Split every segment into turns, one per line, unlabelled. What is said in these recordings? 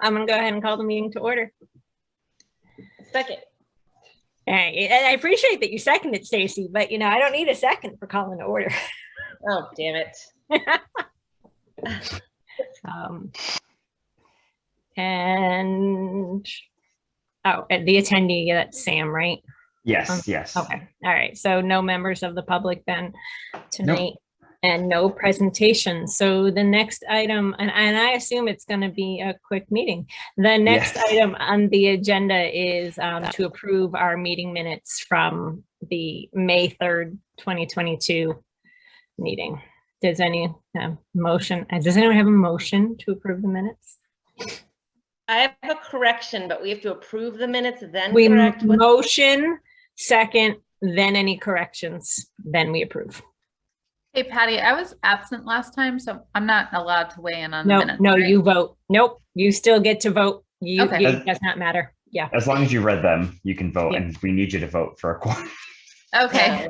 I'm gonna go ahead and call the meeting to order.
Second.
And I appreciate that you seconded, Stacy, but I don't need a second for calling to order.
Oh, damn it.
And the attendee, that's Sam, right?
Yes, yes.
Okay. All right. So no members of the public then tonight.
Nope.
And no presentation. So the next item, and I assume it's going to be a quick meeting. The next item on the agenda is to approve our meeting minutes from the May 3rd, 2022 meeting. Does anyone have a motion to approve the minutes?
I have a correction, but we have to approve the minutes, then
We
correct.
motion, second, then any corrections, then we approve.
Hey, Patty, I was absent last time, so I'm not allowed to weigh in on the minutes.
No,
right?
you vote. Nope, you still get to vote.
Okay.
It does not matter. Yeah.
As long as you read them, you can vote,
Yeah.
and we need you to vote for a quorum.
Okay.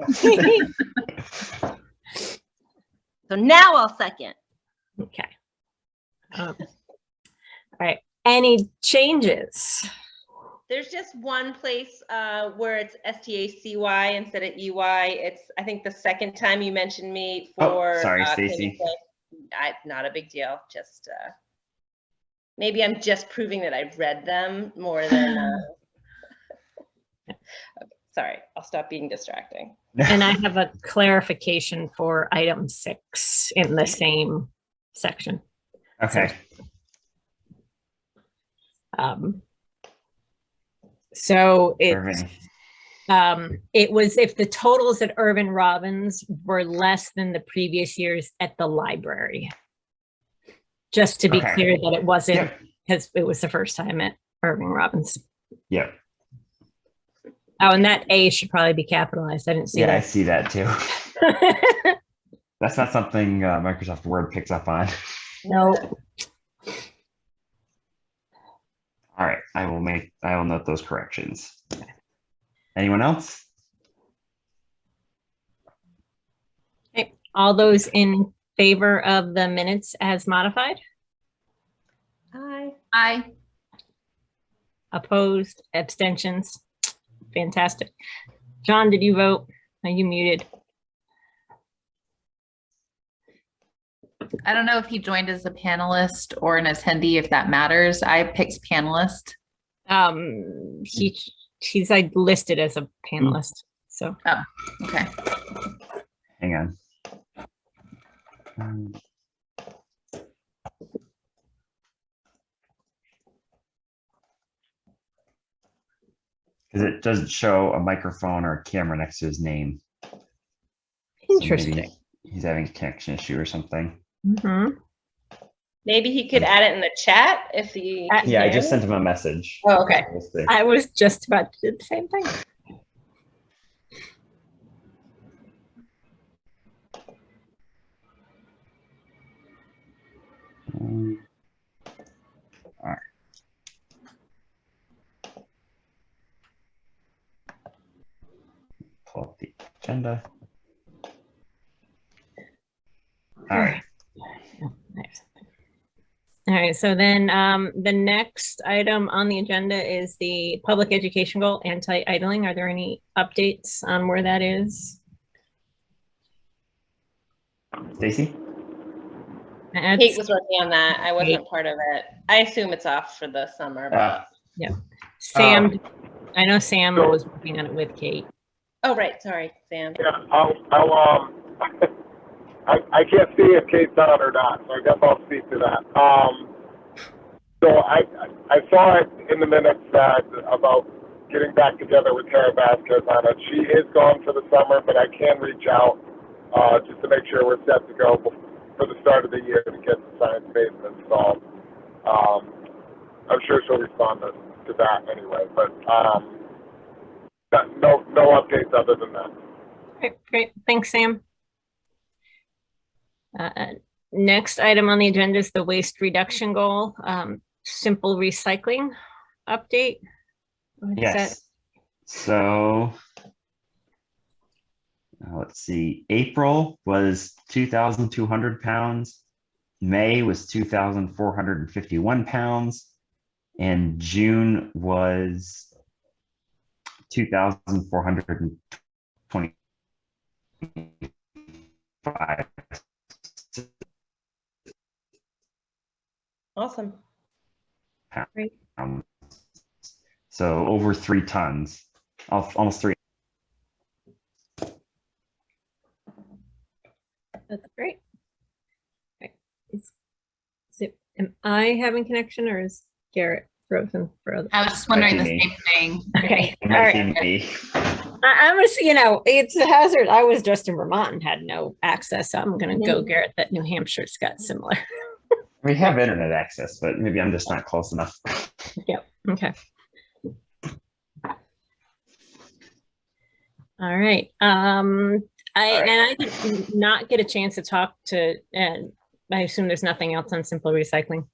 So now I'll second.
Okay. All right. Any changes?
There's just one place where it's STACY instead of EY. It's, I think, the second time you mentioned me for.
Sorry, Stacy.
Not a big deal. Just maybe I'm just proving that I've read them more than. Okay, sorry, I'll stop being distracting.
And I have a clarification for item 6 in the same section.
Okay.
So
Irving.
it was if the totals at Irvin Robbins were less than the previous years at the library. Just to be
Okay.
clear that it wasn't
Yep.
because it was the first time at Irving Robbins.
Yep.
Oh, and that A should probably be capitalized. I didn't see
Yeah, I
that.
see that too. That's not something Microsoft Word picks up on.
No.
All right, I will note those corrections. Anyone else?
Okay. All those in favor of the minutes as modified?
Aye.
Opposed? Abstentions? Fantastic. John, did you vote? Are you muted?
I don't know if he joined as a panelist or an attendee, if that matters. I picked panelist.
He's like listed as a panelist. So
Okay.
Hang on. Because it doesn't show a microphone or a camera next to his name. So
interesting.
maybe he's having a connection issue or something.
Mhm.
Maybe he could add it in the chat if he.
Yeah, I
can.
just sent him a message.
Oh, okay.
We'll see.
I was just about to do the same thing.
All right. Pull up the agenda. All right.
Nice. All right, so then the next item on the agenda is the public education goal, anti-idling. Are there any updates on where that is?
Stacy?
Kate was working on that. I wasn't part of it. I assume it's off for the summer, but.
Sam, I know Sam was working on it with Kate.
Oh, right. Sorry, Sam.
Yeah, I can't see if Kate's on or not, so I guess I'll speak to that. So I saw it in the minutes that about getting back together with Tara Vasquez on it. She is gone for the summer, but I can reach out just to make sure we're set to go for the start of the year to get the science base installed. I'm sure she'll respond to that anyway, but no updates other than that.
Great. Thanks, Sam. Next item on the agenda is the waste reduction goal, simple recycling update. What is
Yes. So let's see. April was 2,200 pounds. May was 2,451 pounds, and June was 2,425.
Awesome.
pounds. So over 3 tons, almost 3.
That's great. Okay. Am I having connection or is Garrett frozen for other?
I was just wondering the
Might be
same
me.
thing.
Okay,
It
all
might
right.
be me.
I was, it's a hazard. I was just in Vermont and had no access, so I'm gonna go, Garrett, that New Hampshire's got similar.
We have internet access, but maybe I'm just not close enough.
Okay. All right. I did not get a chance to talk to, and I assume there's nothing else on Simple Recycling.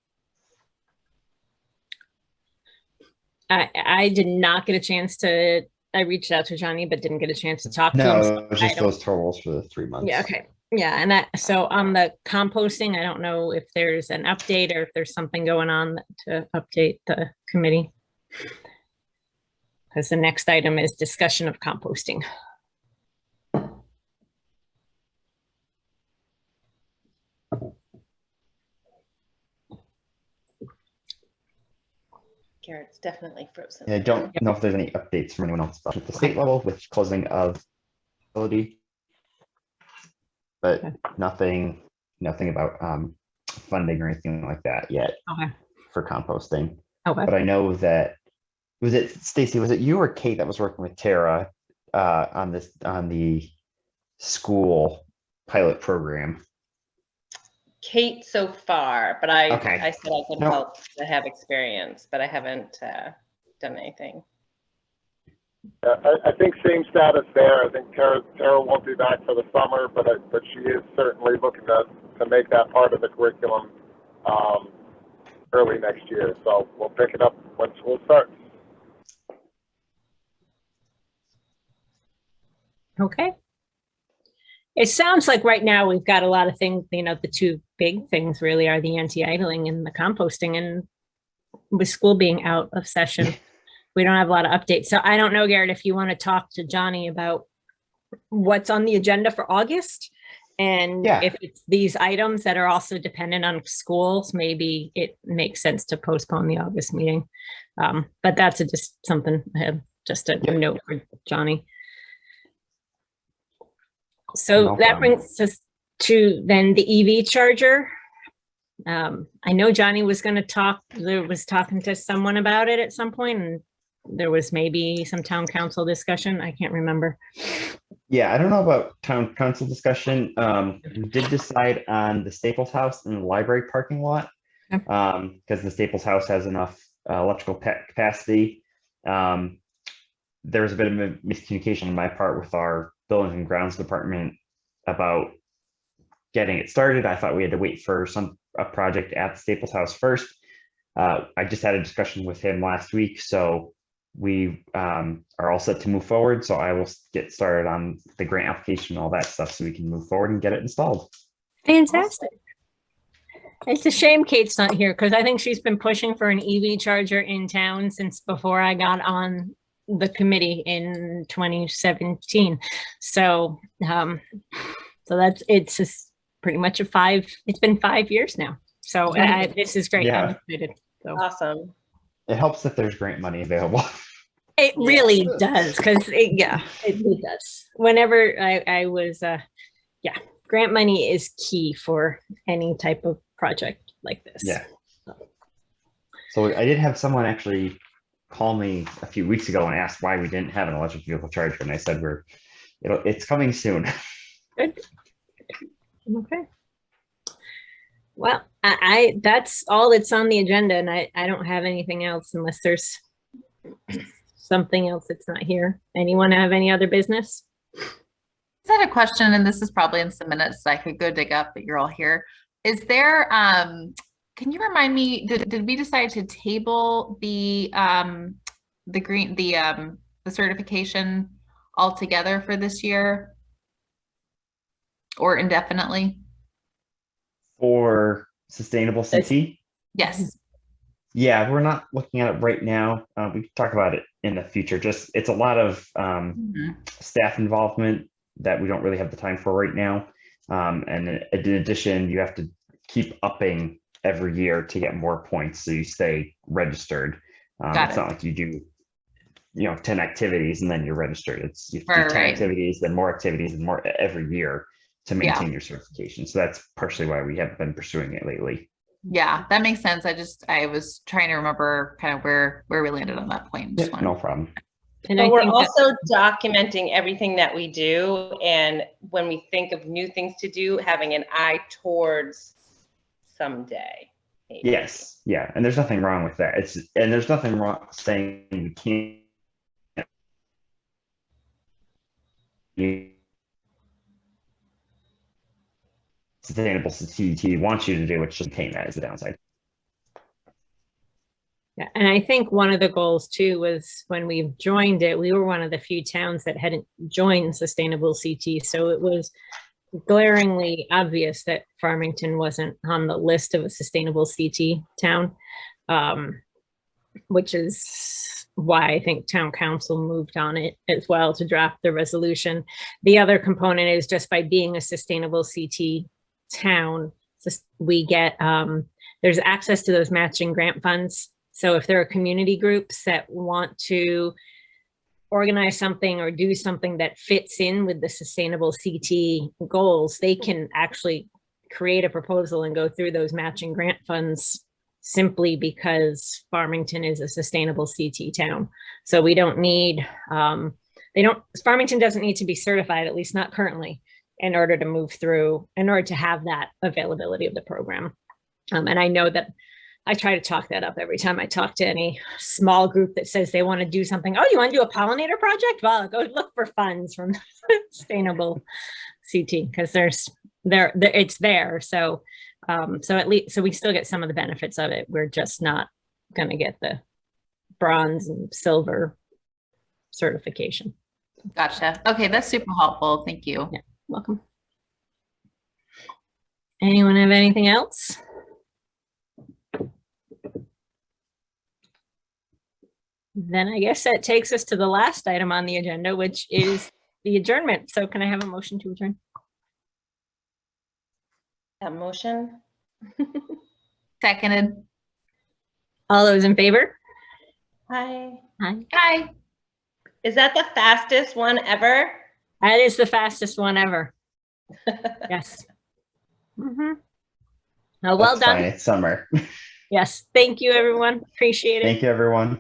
I did not get a chance to, I reached out to Johnny, but didn't get a chance to talk to him.
No,
so
it was
I
just
don't-
those totals for the 3 months.
Yeah, okay. Yeah, and so on the composting, I don't know if there's an update or if there's something going on to update the committee. Because the next item is discussion of composting.
Garrett's definitely frozen.
I don't know if there's any updates from anyone else at the state level with closing of facility. But
Okay.
nothing about funding or anything like that yet
Okay.
for composting.
Okay.
But I know that, was it Stacy, was it you or Kate that was working with Tara on the school pilot program?
Kate so far, but I
Okay.
said I could
No.
help to have experience, but I haven't done anything.
I think same status there. I think Tara won't be back for the summer, but she is certainly looking to make that part of the curriculum early next year. So we'll pick it up when school starts.
Okay. It sounds like right now we've got a lot of things, the two big things really are the anti-idling and the composting, and with school being out of session, we don't have a lot of updates. So I don't know, Garrett, if you want to talk to Johnny about what's on the agenda for August. And
Yeah.
if it's these items that are also dependent on schools, maybe it makes sense to postpone the August meeting. But that's just something I have, just a
Yep.
note for Johnny. So
No
that
problem.
brings us to then the EV charger. I know Johnny was going to talking to someone about it at some point, and there was maybe some town council discussion. I can't remember.
Yeah, I don't know about town council discussion. We did decide on the Staples House and the library parking lot.
Okay.
Because the Staples House has enough electrical capacity. There was a bit of a miscommunication on my part with our buildings and grounds department about getting it started. I thought we had to wait for a project at the Staples House first. I just had a discussion with him last week, so we are all set to move forward. So I will get started on the grant application and all that stuff so we can move forward and get it installed.
Fantastic. It's a shame Kate's not here because I think she's been pushing for an EV charger in town since before I got on the committee in 2017. So, it's just pretty much it's been 5 years now. So this is great.
Yeah.
I'm excited. So
Awesome.
It helps that there's grant money available.
it really does because it does. Whenever I was, grant money is key for any type of project like this.
Yeah. So I did have someone actually call me a few weeks ago and ask why we didn't have an electric vehicle charger, and I said it's coming soon.
Good. Okay. Well, that's all that's on the agenda, and I don't have anything else unless there's something else that's not here. Anyone have any other business?
I had a question, and this is probably in some minutes, so I could go dig up, but you're all here. Is there, can you remind me, did we decide to table the certification altogether for this year? Or indefinitely?
For sustainable CT.
Yes.
Yeah, we're not looking at it right now. We can talk about it in the future. Just it's a lot of
Mhm.
staff involvement that we don't really have the time for right now. And in addition, you have to keep upping every year to get more points so you stay registered.
Got
It's
it.
not like you do, 10 activities and then you're registered. It's you have to do 10
Right.
activities, then more activities, and more every year to
Yeah.
maintain your certification. So that's partially why we haven't been pursuing it lately.
Yeah, that makes sense. I was trying to remember kind of where we landed on that point. Just
No
wanted-
problem.
And I
But we're
think that-
also documenting everything that we do. And when we think of new things to do, having an eye towards someday. maybe.
Yes, yeah, and there's nothing wrong with that. And there's nothing wrong saying we can't. Sustainable CT wants you to do, which should maintain that as the downside.
Yeah, and I think one of the goals too was when we joined it, we were one of the few towns that hadn't joined Sustainable CT. So it was glaringly obvious that Farmington wasn't on the list of a Sustainable CT town, which is why I think town council moved on it as well to draft the resolution. The other component is just by being a Sustainable CT town, we get, there's access to those matching grant funds. So if there are community groups that want to organize something or do something that fits in with the Sustainable CT goals, they can actually create a proposal and go through those matching grant funds simply because Farmington is a Sustainable CT town. So we don't need, Farmington doesn't need to be certified, at least not currently, in order to move through, in order to have that availability of the program. And I know that I try to talk that up every time I talk to any small group that says they want to do something. Oh, you want to do a pollinator project? Well, go look for funds from Sustainable CT because it's there. So, so at least, so we still get some of the benefits of it. We're just not going to get the bronze and silver certification.
Gotcha. Okay, that's super helpful. Thank you.
Yeah. Welcome. Anyone have anything else? Then I guess that takes us to the last item on the agenda, which is the adjournment. So can I have a motion to adjourn?
That motion?
Seconded.
All those in favor?
Hi.
Aye.
Hi.
Is that the fastest one ever?
That is the fastest one ever. Yes. Mhm. Oh, well
That's fine.
done.
It's summer.
Yes. Thank you, everyone. Appreciate it.
Thank you, everyone.